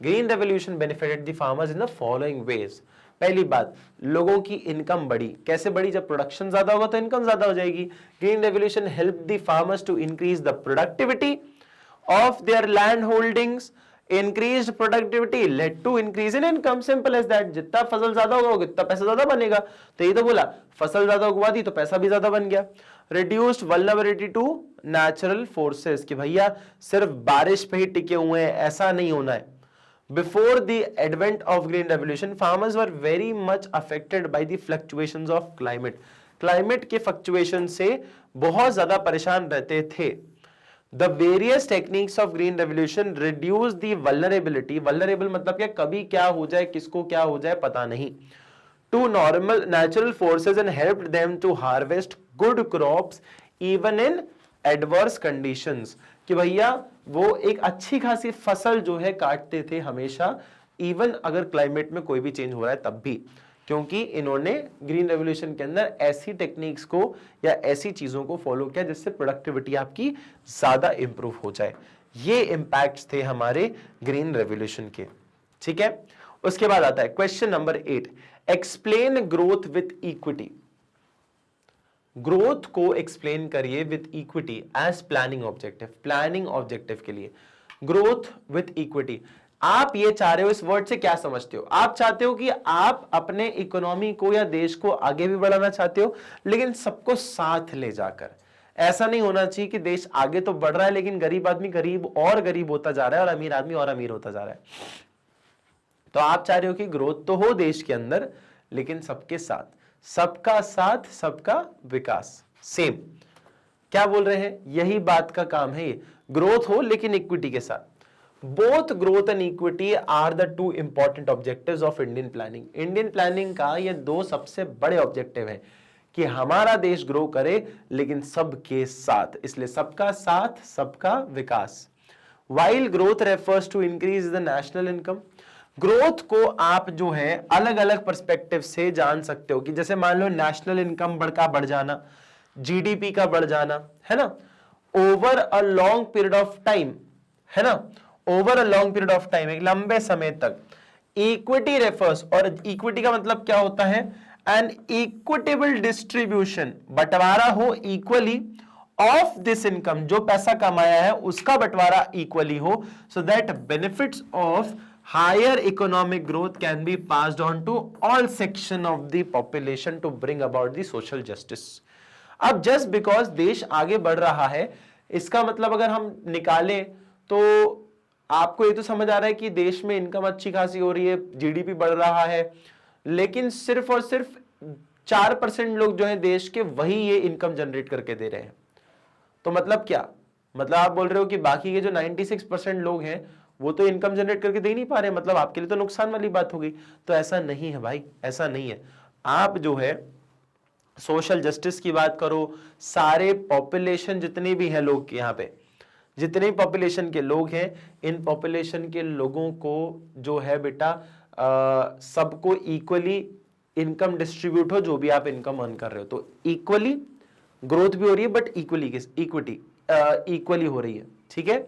Green revolution benefited the farmers in the following veg. पहली बात, लोगों की इनकम बढ़ी, कैसे बढ़ी, जब प्रोडक्शन ज्यादा होगा तो इनकम ज्यादा हो जाएगी। Green revolution help the farmers to increase the productivity of their land holdings, increase productivity led to increase in income, simple as that. जितना फसल ज्यादा होगा उतना पैसा ज्यादा बनेगा, तो ये तो बोला, फसल ज्यादा उगवा दी तो पैसा भी ज्यादा बन गया। Reduced vulnerability to natural forces, कि भैया सिर्फ बारिश पे ही टिके हुए हैं, ऐसा नहीं होना है। Before the advent of green revolution, farmers were very much affected by the fluctuations of climate. Climate के fluctuation से बहुत ज्यादा परेशान रहते थे। The various techniques of green revolution reduce the vulnerability. Vulnerable मतलब क्या, कभी क्या हो जाए, किसको क्या हो जाए पता नहीं, to normal natural forces and helped them to harvest good crops even in adverse conditions. कि भैया वो एक अच्छी खासी फसल जो है काटते थे हमेशा, इवन अगर क्लाइमेट में कोई भी चेंज हो रहा है तब भी, क्योंकि इन्होंने ग्रीन रेवोल्यूशन के अंदर ऐसी टेक्निक्स को या ऐसी चीजों को फॉलो किया जिससे प्रोडक्टिविटी आपकी ज्यादा इंप्रूव हो जाए। ये इंपैक्ट्स थे हमारे ग्रीन रेवोल्यूशन के, ठीक है। उसके बाद आता है question number 8, explain growth with equity. Growth को एक्सप्लेन करिए with equity as planning objective. Planning objective के लिए ग्रोथ विथ इक्विटी, आप ये चाह रहे हो, इस वर्ड से क्या समझते हो, आप चाहते हो कि आप अपने इकोनॉमी को या देश को आगे भी बढ़ाना चाहते हो, लेकिन सबको साथ ले जाकर। ऐसा नहीं होना चाहिए कि देश आगे तो बढ़ रहा है लेकिन गरीब आदमी गरीब और गरीब होता जा रहा है और अमीर आदमी और अमीर होता जा रहा है। तो आप चाह रहे हो कि ग्रोथ तो हो देश के अंदर, लेकिन सबके साथ, सबका साथ सबका विकास, सेम। क्या बोल रहे हैं, यही बात का काम है ये, ग्रोथ हो लेकिन इक्विटी के साथ। Both growth and equity are the two important objectives of Indian planning. Indian planning का ये दो सबसे बड़े ऑब्जेक्टिव हैं कि हमारा देश ग्रो करे लेकिन सबके साथ, इसलिए सबका साथ सबका विकास। While growth refers to increase the national income, growth को आप जो है अलग अलग पर्सपेक्टिव से जान सकते हो कि जैसे मान लो नेशनल इनकम बढ़ जाना, जीडीपी का बढ़ जाना, है ना, over a long period of time, है ना, over a long period of time, एक लंबे समय तक। इक्विटी रेफर्स, और इक्विटी का मतलब क्या होता है, एन इक्विटेबल डिस्ट्रीब्यूशन, बंटवारा हो इक्वली ऑफ दिस इनकम, जो पैसा कमाया है उसका बंटवारा इक्वली हो, so that benefits of higher economic growth can be passed on to all section of the population to bring about the social justice. अब just because देश आगे बढ़ रहा है, इसका मतलब अगर हम निकालें तो आपको ये तो समझ आ रहा है कि देश में इनकम अच्छी खासी हो रही है, जीडीपी बढ़ रहा है, लेकिन सिर्फ और सिर्फ 4% लोग जो है देश के वही ये इनकम जनरेट करके दे रहे हैं। तो मतलब क्या, मतलब आप बोल रहे हो कि बाकी के जो 96% लोग हैं वो तो इनकम जनरेट करके दे नहीं पा रहे, मतलब आपके लिए तो नुकसान वाली बात हो गई। तो ऐसा नहीं है भाई, ऐसा नहीं है। आप जो है सोशल जस्टिस की बात करो, सारे पॉपुलेशन जितने भी हैं लोग, यहाँ पे जितने पॉपुलेशन के लोग हैं, इन पॉपुलेशन के लोगों को जो है बेटा सबको इक्वली इनकम डिस्ट्रीब्यूट हो, जो भी आप इनकम अर्न कर रहे हो, तो इक्वली ग्रोथ भी हो रही है, बट इक्वली इक्विटी इक्वली हो रही है, ठीक है।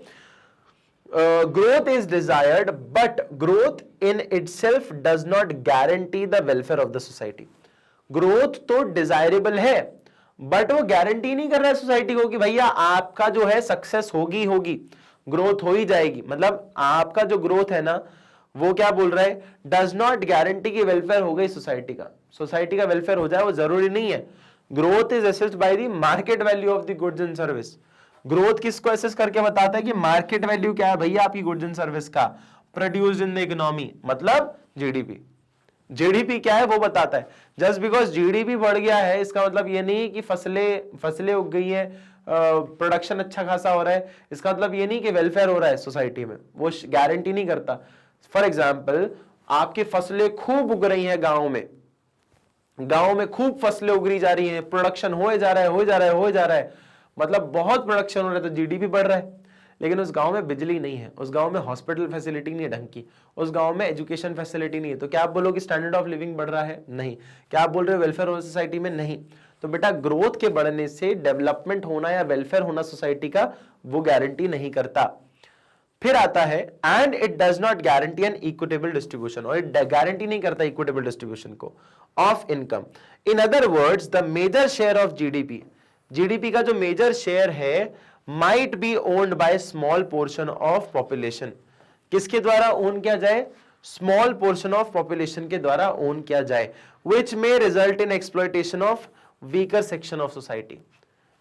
growth is desired but growth in itself does not guarantee the welfare of the society. Growth तो डिजायरेबल है बट वो गारंटी नहीं कर रहा है सोसाइटी को कि भैया आपका जो है सक्सेस होगी होगी, ग्रोथ हो ही जाएगी। मतलब आपका जो ग्रोथ है ना वो क्या बोल रहा है, डज नॉट गारंटी की वेलफेयर हो गई सोसाइटी का, सोसाइटी का वेलफेयर हो जाए वो जरूरी नहीं है। Growth is assessed by the market value of the goods and service. Growth किसको असेस करके बताता है कि मार्केट वैल्यू क्या है भैया आपकी गुड्स एंड सर्विस का, प्रोड्यूस्ड इन द इकोनॉमी, मतलब जीडीपी। जीडीपी क्या है वो बताता है। जस्ट बिकॉज जीडीपी बढ़ गया है इसका मतलब ये नहीं कि फसलें उग गई है, प्रोडक्शन अच्छा खासा हो रहा है, इसका मतलब ये नहीं कि वेलफेयर हो रहा है सोसाइटी में, वो गारंटी नहीं करता। फॉर एग्जाम्पल आपकी फसलें खूब उग रही हैं गांव में खूब फसलें उगरी जा रही हैं, प्रोडक्शन हो जा रहा है, मतलब बहुत प्रोडक्शन हो रहा है तो जीडीपी बढ़ रहा है। लेकिन उस गांव में बिजली नहीं है, उस गांव में हॉस्पिटल फैसिलिटी नहीं है ढंग की, उस गांव में एजुकेशन फैसिलिटी नहीं है, तो क्या आप बोलोगे स्टैंडर्ड ऑफ लिविंग बढ़ रहा है? नहीं। क्या आप बोल रहे हो वेलफेयर हो सोसाइटी में? नहीं। तो बेटा ग्रोथ के बढ़ने से डेवलपमेंट होना या वेलफेयर होना सोसाइटी का वो गारंटी नहीं करता। फिर आता है and it does not guarantee an equitable distribution, और इट गारंटी नहीं करता इक्विटेबल डिस्ट्रीब्यूशन को of income. In other words the major share of GDP, GDP का जो मेजर शेयर है might be owned by small portion of population. किसके द्वारा own किया जाए? स्मॉल पोर्शन ऑफ पॉपुलेशन के द्वारा ओन किया जाए, which may result in exploitation of weaker section of society.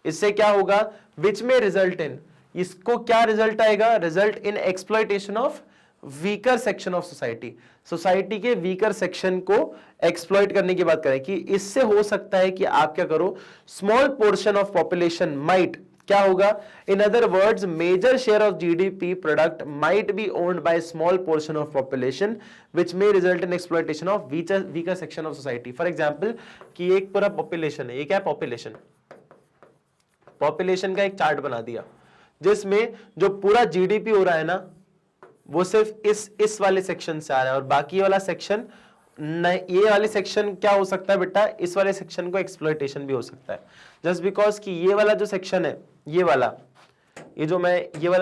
इससे क्या होगा? विच में रिजल्ट इन, इसको क्या रिजल्ट आएगा? Result in exploitation of weaker section of society. Society के वीकर सेक्शन को एक्सप्लॉइट करने की बात करें कि इससे हो सकता है कि आप क्या करो, small portion of population might, क्या होगा? In other words major share of GDP product might be owned by small portion of population which may result in exploitation of weaker section of society. For example कि एक पूरा population है, ये क्या है? Population का एक चार्ट बना दिया जिसमें जो पूरा जीडीपी हो रहा है ना वो सिर्फ इस वाले सेक्शन से आ रहा है, और बाकी वाला सेक्शन ये वाले सेक्शन क्या हो सकता है बेटा? इस वाले सेक्शन को एक्सप्लॉयटेशन भी हो सकता है। जस्ट बिकॉज कि ये वाला जो सेक्शन है, ये वाला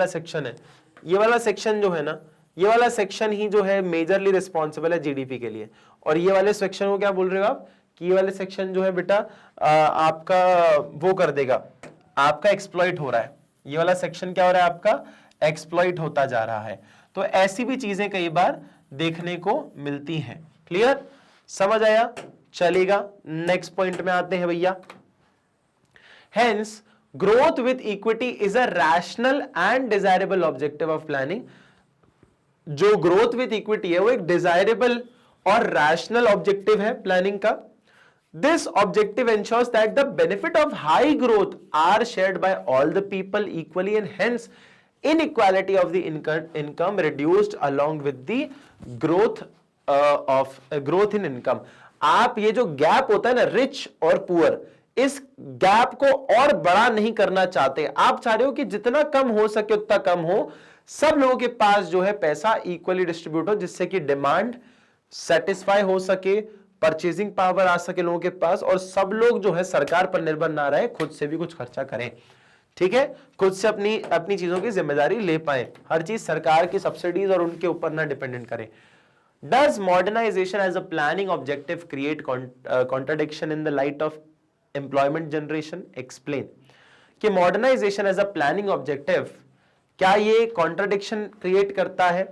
सेक्शन है, ये वाला सेक्शन जो है ना, ये वाला सेक्शन ही जो है मेजरली रिस्पॉन्सिबल है जीडीपी के लिए। और ये वाले सेक्शन को क्या बोल रहे हो आप कि ये वाले सेक्शन जो है बेटा आपका वो कर देगा, आपका एक्सप्लॉइट हो रहा है, ये वाला सेक्शन क्या हो रहा है? आपका एक्सप्लॉइट होता जा रहा है। तो ऐसी भी चीजें कई बार देखने को मिलती हैं। क्लियर? समझ आया? चलेगा, नेक्स्ट पॉइंट में आते हैं भैया। Hence growth with equity is a rational and desirable objective of planning. जो ग्रोथ विथ इक्विटी है वो एक डिजायरेबल और रैशनल ऑब्जेक्टिव है प्लानिंग का। This objective ensures that the benefit of high growth are shared by all the people equally, and hence inequality of the income reduced along with the growth growth in income. आप ये जो gap होता है ना rich और poor, इस gap को और बड़ा नहीं करना चाहते। आप चाह रहे हो कि जितना कम हो सके उतना कम हो, सब लोगों के पास जो है पैसा इक्वली डिस्ट्रीब्यूट हो, जिससे कि डिमांड सेटिस्फाई हो सके, परचेजिंग पावर आ सके लोगों के पास, और सब लोग जो है सरकार पर निर्भर ना रहे, खुद से भी कुछ खर्चा करें। ठीक है? खुद से अपनी चीजों की जिम्मेदारी ले पाए, हर चीज सरकार की सब्सिडीज और उनके ऊपर ना डिपेंडेंट करें। Does modernization as a planning objective create contradiction in the light of employment generation? Explain. कि modernization as a planning objective क्या ये contradiction create करता है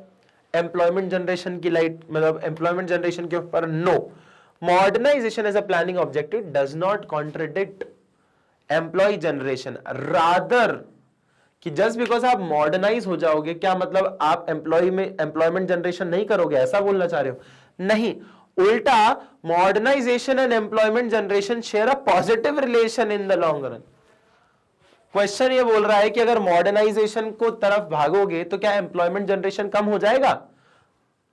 employment generation की लाइट, मतलब employment generation के ऊपर? No. Modernization as a planning objective does not contradict employee generation. Rather कि जस्ट बिकॉज आप मॉडर्नाइज हो जाओगे क्या मतलब आप एम्प्लॉयमेंट जनरेशन नहीं करोगे, ऐसा बोलना चाह रहे हो? नहीं, उल्टा modernisation and employment generation share a positive relation in the long run. Question ये बोल रहा है कि अगर मॉडर्नाइजेशन को तरफ भागोगे तो क्या एम्प्लॉयमेंट जनरेशन कम हो जाएगा?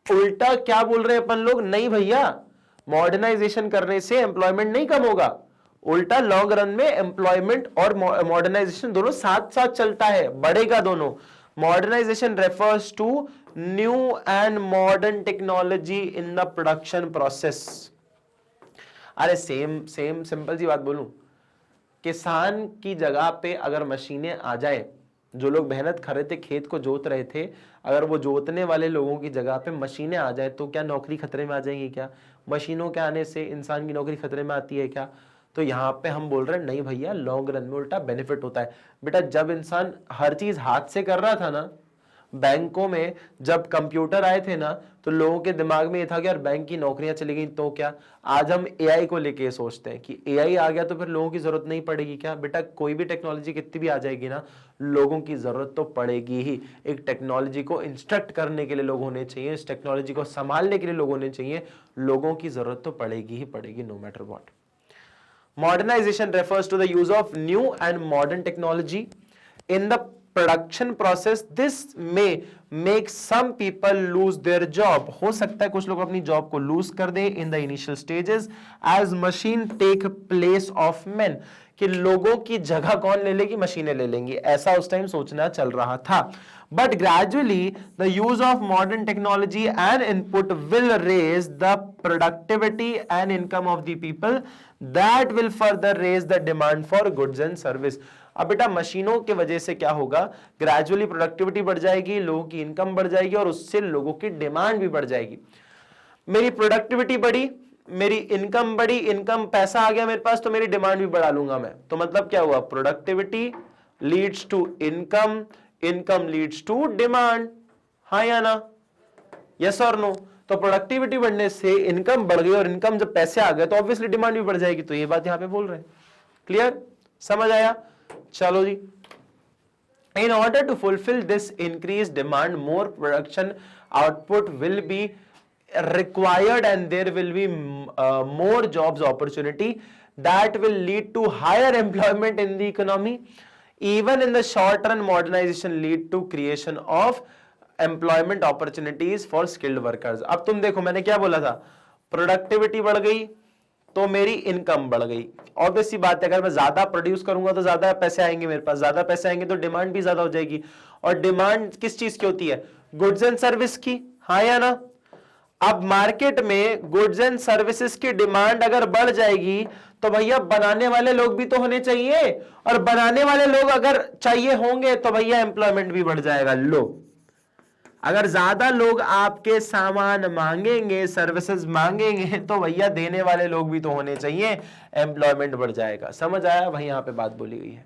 उल्टा क्या बोल रहे हैं अपन लोग? नहीं भैया, मॉडर्नाइजेशन करने से एम्प्लॉयमेंट नहीं कम होगा, उल्टा लॉन्ग रन में एम्प्लॉयमेंट और मॉडर्नाइजेशन दोनों साथ साथ चलता है, बढ़ेगा दोनों। Modernisation refers to new and modern technology in the production process. अरे सेम सिंपल सी बात बोलूं, किसान की जगह पे अगर मशीनें आ जाए जो लोग मेहनत कर रहे थे, खेत को जोत रहे थे, अगर वो जोतने वाले लोगों की जगह पे मशीनें आ जाए तो क्या नौकरी खतरे में आ जाएगी? क्या मशीनों के आने से इंसान की नौकरी खतरे में आती है क्या? तो यहाँ पे हम बोल रहे हैं नहीं भैया, लॉन्ग रन में उल्टा बेनिफिट होता है। बेटा जब इंसान हर चीज हाथ से कर रहा था ना, बैंकों में जब कंप्यूटर आए थे ना, तो लोगों के दिमाग में ये था कि यार बैंक की नौकरियां चली गई तो क्या। आज हम एआई को लेके सोचते हैं कि एआई आ गया तो फिर लोगों की जरूरत नहीं पड़ेगी क्या? बेटा कोई भी टेक्नोलॉजी कितनी भी आ जाएगी ना, लोगों की जरूरत तो पड़ेगी ही। एक टेक्नोलॉजी को इंस्ट्रक्ट करने के लिए लोग होने चाहिए, इस टेक्नोलॉजी को संभालने के लिए लोग होने चाहिए। लोगों की जरूरत तो पड़ेगी ही पड़ेगी, no matter what. Modernization refers to the use of new and modern technology in the production process. This may make some people lose their job. हो सकता है कुछ लोग अपनी जॉब को लूज कर दें in the initial stages as machine take place of men. कि लोगों की जगह कौन ले लेगी? मशीनें ले लेंगी, ऐसा उस टाइम सोचना चल रहा था। But gradually the use of modern technology and input will raise the productivity and income of the people. That will further raise the demand for goods and service. अब बेटा मशीनों के वजह से क्या होगा? ग्रेजुअली प्रोडक्टिविटी बढ़ जाएगी, लोगों की इनकम बढ़ जाएगी और उससे लोगों की डिमांड भी बढ़ जाएगी। मेरी प्रोडक्टिविटी बढ़ी, मेरी इनकम बढ़ी, इनकम पैसा आ गया मेरे पास, तो मेरी डिमांड भी बढ़ा लूंगा मैं। तो मतलब क्या हुआ? Productivity leads to income, income leads to demand. हाँ या ना? यस और नो? तो प्रोडक्टिविटी बढ़ने से इनकम बढ़ गई और इनकम जब पैसे आ गए तो ऑब्वियसली डिमांड भी बढ़ जाएगी। तो ये बात यहां पे बोल रहे हैं। क्लियर? समझ आया? चलो जी। In order to fulfill this increased demand, more production output will be required and there will be more jobs opportunity that will lead to higher employment in the economy. Even in the short run, modernization lead to creation of employment opportunities for skilled workers. अब तुम देखो, मैंने क्या बोला था? Productivity बढ़ गई तो मेरी इनकम बढ़ गई। ऑब्वियस सी बात है, अगर मैं ज्यादा प्रोड्यूस करूंगा तो ज्यादा पैसे आएंगे मेरे पास, ज्यादा पैसे आएंगे तो डिमांड भी ज्यादा हो जाएगी। और डिमांड किस चीज की होती है? गुड्स एंड सर्विस की। हाँ या ना? अब मार्केट में गुड्स एंड सर्विसेज की डिमांड अगर बढ़ जाएगी तो भैया बनाने वाले लोग भी तो होने चाहिए, और बनाने वाले लोग अगर चाहिए होंगे तो भैया एम्प्लॉयमेंट भी बढ़ जाएगा। लो, अगर ज्यादा लोग आपके सामान मांगेंगे, सर्विसेज मांगेंगे, तो भैया देने वाले लोग भी तो होने चाहिए, एम्प्लॉयमेंट बढ़ जाएगा। समझ आया? वही यहां पे बात बोली गई है।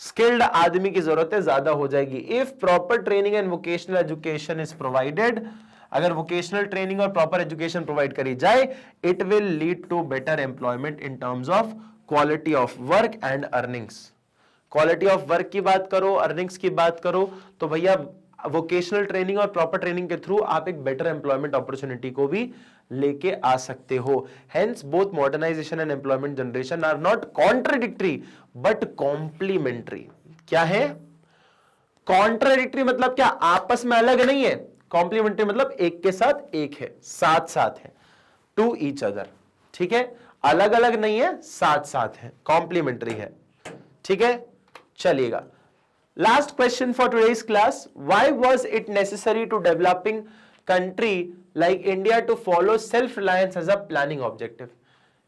स्किल्ड आदमी की जरूरतें ज्यादा हो जाएगी। If proper training and vocational education is provided, अगर वोकेशनल ट्रेनिंग और प्रॉपर एजुकेशन प्रोवाइड करी जाए, it will lead to better employment in terms of quality of work and earnings. Quality of work की बात करो, अर्निंग्स की बात करो, तो भैया वोकेशनल ट्रेनिंग और प्रॉपर ट्रेनिंग के थ्रू आप एक बेटर एम्प्लॉयमेंट अपॉर्चुनिटी को भी लेके आ सकते हो। Hence both modernisation and employment generation are not contradictory but complementary. क्या है? कॉन्ट्राडिक्टरी मतलब क्या? आपस में अलग नहीं है। कॉम्प्लीमेंट्री मतलब एक के साथ एक है, साथ साथ है, टू ईच अदर। ठीक है? अलग अलग नहीं है, साथ साथ है, कॉम्प्लीमेंट्री है। ठीक है? चलिएगा, last question for today's class. Why was it necessary to developing country like India to follow self-reliance as a planning objective?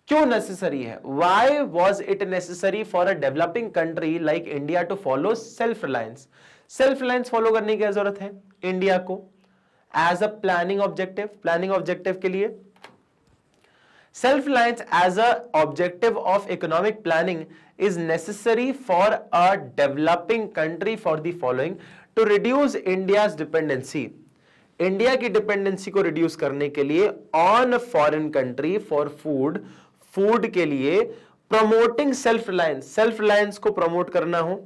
क्यों necessary है? Why was it necessary for a developing country like India to follow self-reliance? Self-reliance follow करने की क्या जरूरत है India को as a planning objective? Planning objective के लिए self-reliance as a objective of economic planning is necessary for a developing country for the following: to reduce India's dependency, India की dependency को रिड्यूस करने के लिए on foreign country for food, food के लिए promoting self reliance, self reliance को promote करना हो,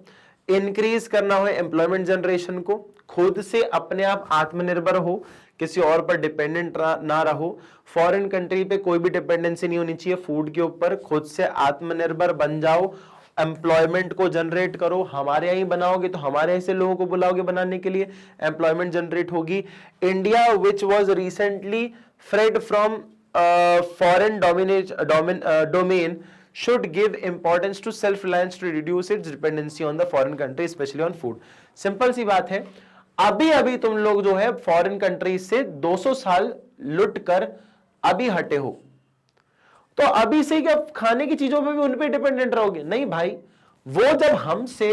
इंक्रीज करना हो एम्प्लॉयमेंट जनरेशन को, खुद से अपने आप आत्मनिर्भर हो, किसी और पर डिपेंडेंट ना रहो, फॉरेन कंट्री पे कोई भी डिपेंडेंसी नहीं होनी चाहिए, फूड के ऊपर खुद से आत्मनिर्भर बन जाओ, एम्प्लॉयमेंट को जनरेट करो, हमारे यहीं बनाओगे तो हमारे ऐसे लोगों को बुलाओगे बनाने के लिए, एम्प्लॉयमेंट जनरेट होगी। India which was recently freed from foreign domain should give importance to self reliance to reduce its dependency on the foreign country especially on food. Simple सी बात है, अभी अभी तुम लोग जो है फॉरेन कंट्री से 200 साल लुट कर अभी हटे हो, तो अभी से क्या खाने की चीजों पे भी उन पे डिपेंडेंट रहोगे? नहीं भाई, वो जब हमसे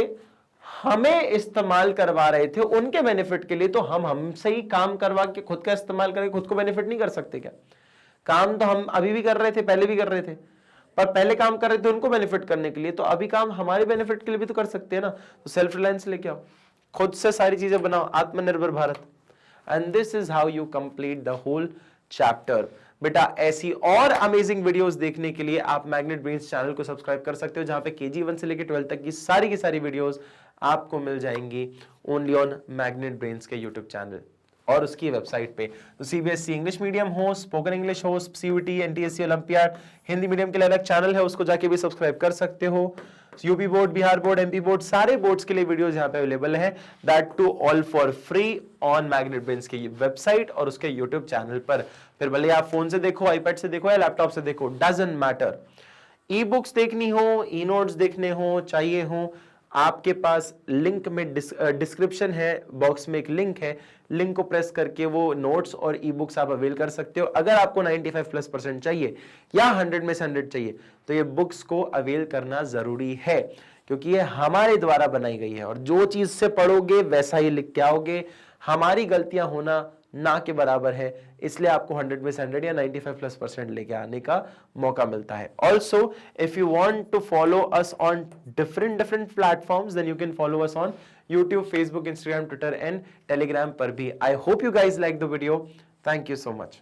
हमें इस्तेमाल करवा रहे थे उनके बेनिफिट के लिए, तो हम हमसे ही काम करवा के खुद का इस्तेमाल करके खुद को बेनिफिट नहीं कर सकते क्या? काम तो हम अभी भी कर रहे थे, पहले भी कर रहे थे, पर पहले काम कर रहे थे उनको बेनिफिट करने के लिए, तो अभी काम हमारे बेनिफिट के लिए भी तो कर सकते हैं ना। तो सेल्फ रिलायंस लेके आओ, खुद से सारी चीजें बनाओ, Atmanirbhar Bharat. And this is how you complete the whole chapter. बेटा ऐसी और अमेजिंग वीडियोस देखने के लिए आप मैग्नेट ब्रेन्स चैनल को सब्सक्राइब कर सकते हो, जहां पे KG1 से लेकर 12 तक की सारी वीडियोस आपको मिल जाएंगी ओनली ऑन मैग्नेट ब्रेन्स के यूट्यूब चैनल और उसकी वेबसाइट पे। तो CBSE इंग्लिश मीडियम हो, स्पोकन इंग्लिश हो, CUT, NTSC olympiad, Hindi medium के लिए अलग चैनल है, उसको जाके भी सब्सक्राइब कर सकते हो। UP board, Bihar board, MP board, सारे बोर्ड्स के लिए वीडियोस यहाँ पे अवेलेबल है, that too all for free on magnet brains की वेबसाइट और उसके यूट्यूब चैनल पर। फिर भले आप फोन से देखो, आईपैड से देखो या लैपटॉप से देखो, डजंट मैटर। ई बुक्स देखनी हो, ई नोट्स देखने हो, चाहिए हो, आपके पास लिंक में डिस्क्रिप्शन है बॉक्स में एक लिंक है, लिंक को प्रेस करके वो नोट्स और ई बुक्स आप अवेल कर सकते हो। अगर आपको 95+% चाहिए या 100 में से 100 चाहिए, तो ये बुक्स को अवेल करना जरूरी है, क्योंकि ये हमारे द्वारा बनाई गई है और जो चीज से पढ़ोगे वैसा ही लिख के आओगे। हमारी गलतियां होना ना के बराबर है, इसलिए आपको 100 में से 100 या 95+% लेके आने का मौका मिलता है। Also if you want to follow us on different platforms, then you can follow us on YouTube, Facebook, Instagram, Twitter and Telegram पर भी। I hope you guys like the video. Thank you so much.